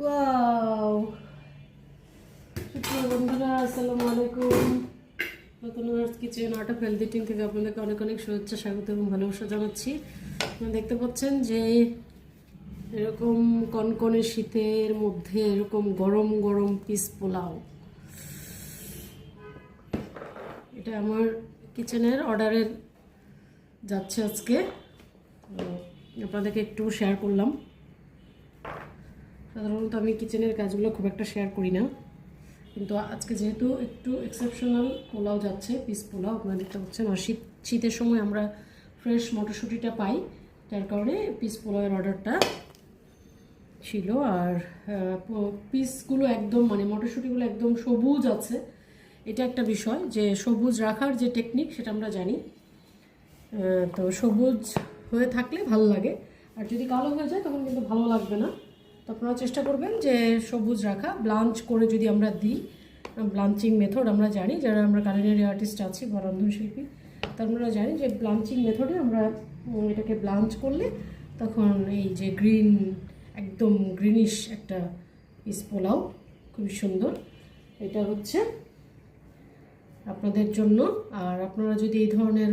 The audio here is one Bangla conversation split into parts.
ওয়াও, সুপ্রিয় বন্ধুরা আসসালামু আলাইকুম। নতুন arts kitchen art of health eating থেকে আপনাদেরকে অনেক অনেক শুভেচ্ছা, স্বাগত এবং ভালোবাসা জানাচ্ছি। আপনারা দেখতে পাচ্ছেন যে এরকম কনকনে শীতের মধ্যে এরকম গরম গরম পিস পোলাও, এটা আমার কিচেনের অর্ডারের যাচ্ছে আজকে। আপনাদেরকে একটু শেয়ার করলাম। সাধারণত আমি কিচেনের কাজগুলো খুব একটা শেয়ার করি না, কিন্তু আজকে যেহেতু একটু এক্সেপশনাল পোলাও যাচ্ছে, পিস পোলাও আপনারা দেখতে পাচ্ছেন। আর শীতের সময় আমরা ফ্রেশ মটরশুঁটিটা পাই, যার কারণে পিস পোলাওয়ের অর্ডারটা ছিল। আর পিসগুলো একদম মটরশুঁটিগুলো একদম সবুজ আছে, এটা একটা বিষয় যে সবুজ রাখার যে টেকনিক সেটা আমরা জানি। তো সবুজ হয়ে থাকলে ভালো লাগে, আর যদি কালো হয়ে যায় তখন কিন্তু ভালো লাগবে না। তো আপনারা চেষ্টা করবেন যে সবুজ রাখা। ব্লাঞ্চ করে যদি আমরা দিই, ব্লাঞ্চিং মেথড আমরা জানি, যারা আমরা কালিনারি আর্টিস্ট আছি বা রন্ধনশিল্পী, তারা আমরা জানি যে ব্লাঞ্চিং মেথডে আমরা এটাকে ব্লাঞ্চ করলে তখন এই যে গ্রিন, একদম গ্রিনিশ একটা পিস পোলাও, খুবই সুন্দর। এটা হচ্ছে আপনাদের জন্য। আর আপনারা যদি এই ধরনের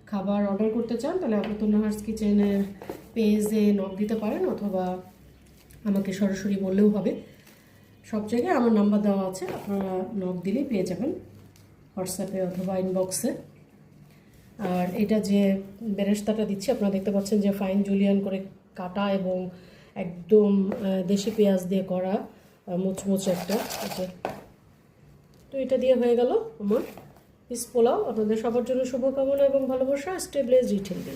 খাবার অর্ডার করতে চান তাহলে আপনি আর্টস কিচেনের পেজে নক দিতে পারেন, অথবা আমাকে সরাসরি বললেও হবে। সব জায়গায় আমার নাম্বার দেওয়া আছে, আপনারা নক দিলেই পেয়ে যাবেন, হোয়াটসঅ্যাপে অথবা ইনবক্সে। আর এটা যে বেরেস্তাটা দিচ্ছি, আপনারা দেখতে পাচ্ছেন যে ফাইন জুলিয়ান করে কাটা এবং একদম দেশি পেঁয়াজ দিয়ে করা মুচমুচে একটা। তো এটা দিয়ে হয়ে গেল আমার পিস পোলাও। আপনাদের সবার জন্য শুভকামনা এবং ভালোবাসা। স্টে ব্লেসড, ইট হেলদি।